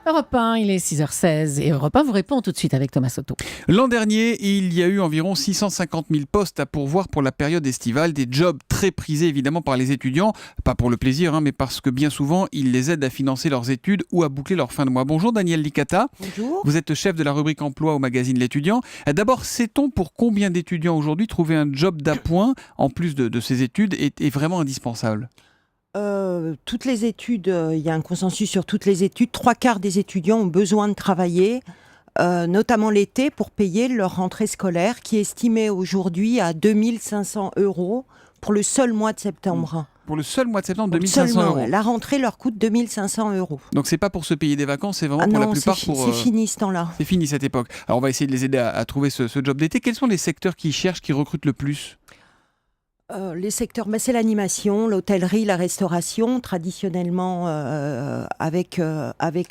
Europe 1, il est 6h16 et Europe 1 vous répond tout de suite avec Thomas Soto. L'an dernier, il y a eu environ 650 000 postes à pourvoir pour la période estivale, des jobs très prisés évidemment par les étudiants, pas pour le plaisir, mais parce que bien souvent, ils les aident à financer leurs études ou à boucler leur fin de mois. Bonjour Daniel Licata. Bonjour. Vous êtes chef de la rubrique emploi au magazine L'Étudiant. D'abord, sait-on pour combien d'étudiants aujourd'hui trouver un job d'appoint, en plus de ces études, est vraiment indispensable ? Toutes les études, il y a un consensus sur toutes les études. 3/4 des étudiants ont besoin de travailler, notamment l'été, pour payer leur rentrée scolaire, qui est estimée aujourd'hui à 2 500 € pour le seul mois de septembre. Pour le seul mois de septembre, Donc 2 500 seulement, €. la rentrée leur coûte 2 500 €. Donc c'est pas pour se payer des vacances, c'est vraiment pour la plupart pour... C'est fini ce temps-là. C'est fini cette époque. Alors on va essayer de les aider à trouver ce job d'été. Quels sont les secteurs qui cherchent, qui recrutent le plus ? Les secteurs, c'est l'animation, l'hôtellerie, la restauration, traditionnellement avec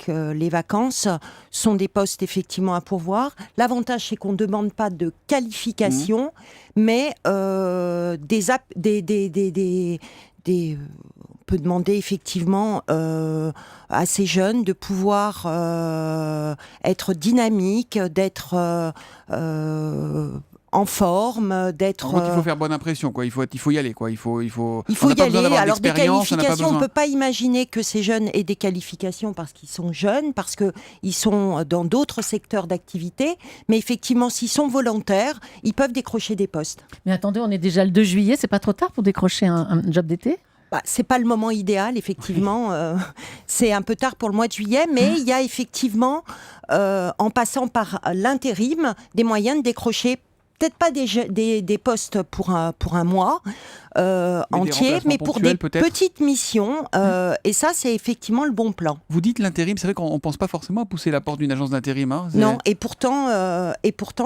les vacances, sont des postes effectivement à pourvoir. L'avantage, c'est qu'on ne demande pas de qualification, mais on peut demander effectivement à ces jeunes de pouvoir être dynamiques, d'être en forme, d'être... Donc il faut faire bonne impression, quoi. Il faut y aller, quoi. Il faut y pas besoin aller. d'avoir Alors des d'expérience, on n'a pas qualifications, on ne besoin. peut pas imaginer que ces jeunes aient des qualifications parce qu'ils sont jeunes, parce qu'ils sont dans d'autres secteurs d'activité. Mais effectivement, s'ils sont volontaires, ils peuvent décrocher des postes. Mais attendez, on est déjà le 2 juillet, c'est pas trop tard pour décrocher un job d'été ? C'est pas le moment idéal, effectivement. C'est un peu tard pour le mois de juillet, mais il y a effectivement, en passant par l'intérim, des moyens de décrocher peut-être pas des postes pour un mois entier, mais pour des petites missions. Et ça, c'est effectivement le bon plan. Vous dites l'intérim, c'est vrai qu'on ne pense pas forcément à pousser la porte d'une agence d'intérim. Hein, non, et pourtant,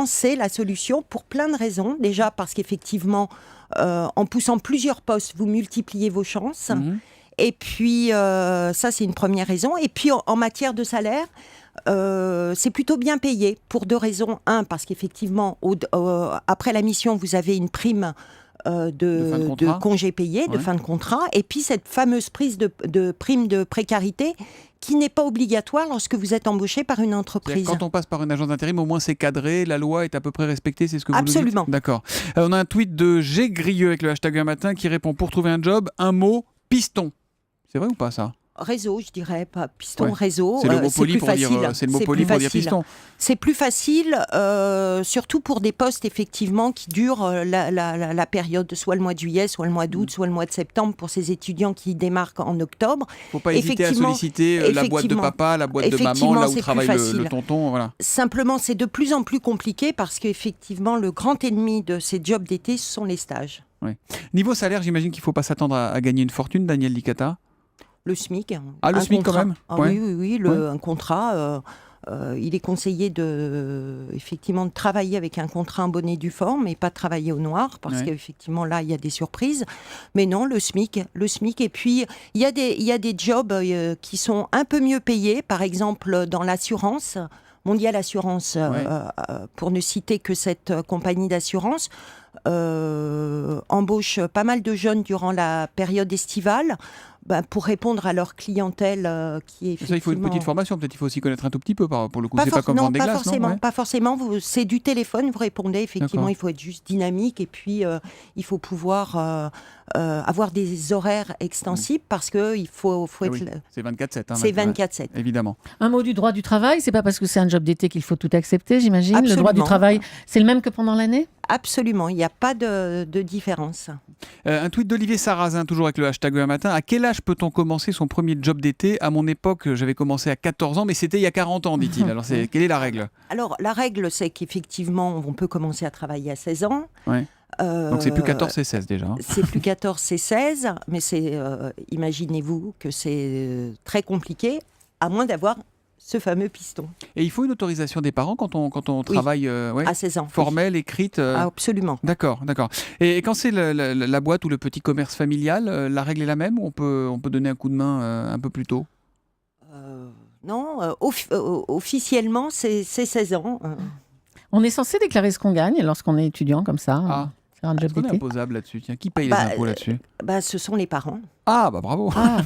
c'est la solution pour plein de raisons. Déjà parce qu'effectivement, en poussant plusieurs postes, vous multipliez vos chances. Mmh. Et puis, ça, c'est une première raison. Et puis, en matière de salaire, c'est plutôt bien payé pour 2 raisons. Un, parce qu'effectivement, après la mission, vous avez une prime de congés payés, de fin de contrat. Et puis, cette fameuse prise de prime de précarité qui n'est pas obligatoire lorsque vous êtes embauché par une entreprise. Quand on passe par une agence d'intérim, au moins c'est cadré, la loi est à peu près respectée, c'est ce que vous Absolument. nous dites ? D'accord. On a un tweet de G. Grieux avec le hashtag un matin qui répond pour trouver un job, un mot, piston. C'est vrai ou pas ça ? Réseau, je dirais, pas piston, réseau. C'est le mot poli pour dire piston. C'est plus facile, surtout pour des postes effectivement qui durent la période, soit le mois de juillet, soit le mois d'août, soit le mois de septembre pour ces étudiants qui démarquent en octobre. Il ne faut pas hésiter à solliciter la boîte de papa, la boîte de maman, là où travaille le tonton. Voilà. Simplement, c'est de plus en plus compliqué parce qu'effectivement, le grand ennemi de ces jobs d'été, ce sont les stages. Ouais. Niveau salaire, j'imagine qu'il ne faut pas s'attendre à gagner une fortune, Daniel Licata ? Le SMIC. Le SMIC contrat. quand même. Oui, un contrat. Il est conseillé effectivement de travailler avec un contrat en bonne et due forme et pas de travailler au noir parce qu'effectivement là il y a des surprises. Mais non, le SMIC. Et puis il y a des jobs qui sont un peu mieux payés. Par exemple dans l'assurance. Mondial Assurance, pour ne citer que cette compagnie d'assurance, embauche pas mal de jeunes durant la période estivale. Pour répondre à leur clientèle qui est effectivement... Ça, il faut une petite formation, peut-être il faut aussi connaître un tout petit peu pour le coup. C'est pas comme vendre des glaces, non ? Pas forcément. C'est du téléphone, vous répondez. Effectivement, il faut être juste dynamique et puis il faut pouvoir avoir des horaires extensibles parce qu'il faut être... C'est 24/7. C'est 24/7. Évidemment. Un mot du droit du travail, c'est pas parce que c'est un job d'été qu'il faut tout accepter, j'imagine. Absolument. Le droit du travail, c'est le même que pendant l'année ? Absolument, il n'y a pas de différence. Un tweet d'Olivier Sarrazin, toujours avec le hashtag un matin. À quel âge peut-on commencer son premier job d'été ? À mon époque, j'avais commencé à 14 ans, mais c'était il y a 40 ans, dit-il. Alors, quelle est la règle ? Alors, la règle, c'est qu'effectivement, on peut commencer à travailler à 16 ans. Ouais. Donc, c'est plus 14, c'est 16 déjà. C'est plus 14, c'est 16. Mais imaginez-vous que c'est très compliqué, à moins d'avoir ce fameux piston. Et il faut une autorisation des parents quand on travaille à 16 ans. Formelle, écrite Absolument. D'accord. Et quand c'est la boîte ou le petit commerce familial, la règle est la même ou on peut donner un coup de main un peu plus tôt ? Non, officiellement, c'est 16 ans. On est censé déclarer ce qu'on gagne lorsqu'on est étudiant comme ça. faire un job Est-ce qu'on est d'été. imposable là-dessus? Tiens, qui paye les Bah, impôts là-dessus? Ce sont les parents. Ah, bah bravo. Ah,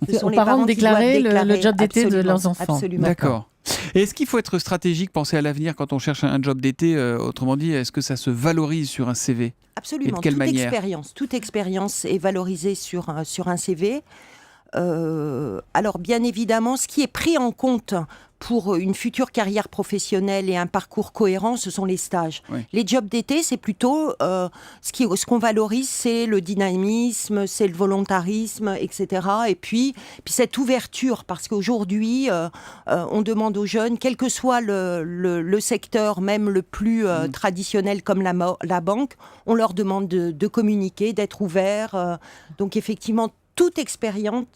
Ce c'est sont aux les parents de qui doivent déclarer le déclarer, job d'été de absolument, leurs enfants. Absolument. D'accord. Et est-ce qu'il faut être stratégique, penser à l'avenir quand on cherche un job d'été? Autrement dit, est-ce que ça se valorise sur un CV? Et Absolument. de quelle manière? Toute expérience est valorisée sur un CV. Alors bien évidemment, ce qui est pris en compte pour une future carrière professionnelle et un parcours cohérent, ce sont les stages. Oui. Les jobs d'été, c'est plutôt ce qu'on valorise, c'est le dynamisme, c'est le volontarisme, etc. Et puis cette ouverture, parce qu'aujourd'hui, on demande aux jeunes, quel que soit le secteur, même le plus traditionnel comme la banque, on leur demande de communiquer, d'être ouverts. Donc effectivement, toute expérience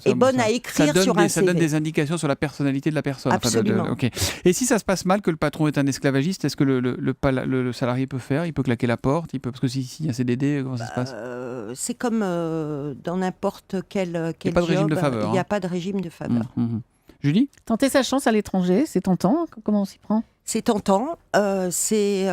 est bonne à écrire sur un CV. Ça donne des indications sur la personnalité de la personne. Absolument. Ok. Et si ça se passe mal, que le patron est un esclavagiste, est-ce que le salarié peut faire? Il peut claquer la porte? Parce que s'il y a un CDD, comment ça se passe? C'est comme dans n'importe quel job. Il n'y a pas de régime de faveur. Il n'y a pas de régime de faveur. Julie? Tenter sa chance à l'étranger, c'est tentant. Comment on s'y prend? C'est tentant, c'est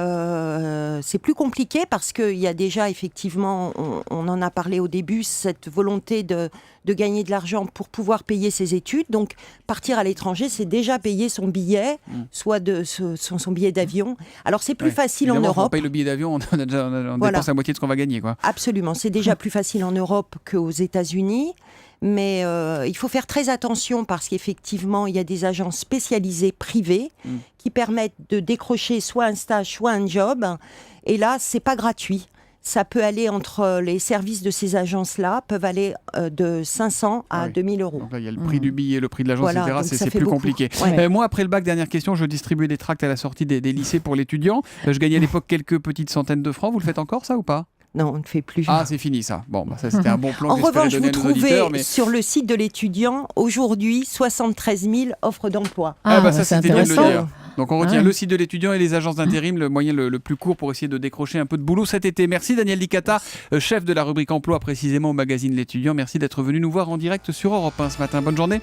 plus compliqué parce qu'il y a déjà effectivement, on en a parlé au début, cette volonté de gagner de l'argent pour pouvoir payer ses études. Donc partir à l'étranger, c'est déjà payer son billet, soit son billet d'avion. Alors c'est plus facile Évidemment, en Europe. on paye le billet d'avion, on dépense la moitié de ce qu'on va gagner, quoi. Absolument, c'est déjà plus facile en Europe qu'aux États-Unis. Mais il faut faire très attention parce qu'effectivement, il y a des agences spécialisées privées qui permettent de décrocher soit un stage, soit un job. Et là, c'est pas gratuit. Ça peut aller entre les services de ces agences-là, peuvent aller de 500 à 2000 euros. Donc là, il y a le prix du billet, le prix de l'agence, Voilà, etc. donc ça C'est fait plus beaucoup. compliqué. Ouais. Moi, après le bac, dernière question, je distribuais des tracts à la sortie des lycées pour l'étudiant. Je gagnais à l'époque quelques petites centaines de francs. Vous le faites encore, ça, ou pas? Non, on ne fait plus. Ah, c'est fini, ça. Bon, ça, c'était un bon plan En que j'espérais revanche, donner vous à nos trouvez auditeurs. Mais... sur le site de l'étudiant, aujourd'hui, 73 000 offres d'emploi. ça, c'est c'était bien de le intéressant. dire. Donc, on retient le site de l'étudiant et les agences d'intérim, le moyen le plus court pour essayer de décrocher un peu de boulot cet été. Merci Daniel Licata, chef de la rubrique emploi précisément au magazine L'étudiant. Merci d'être venu nous voir en direct sur Europe 1 ce matin. Bonne journée.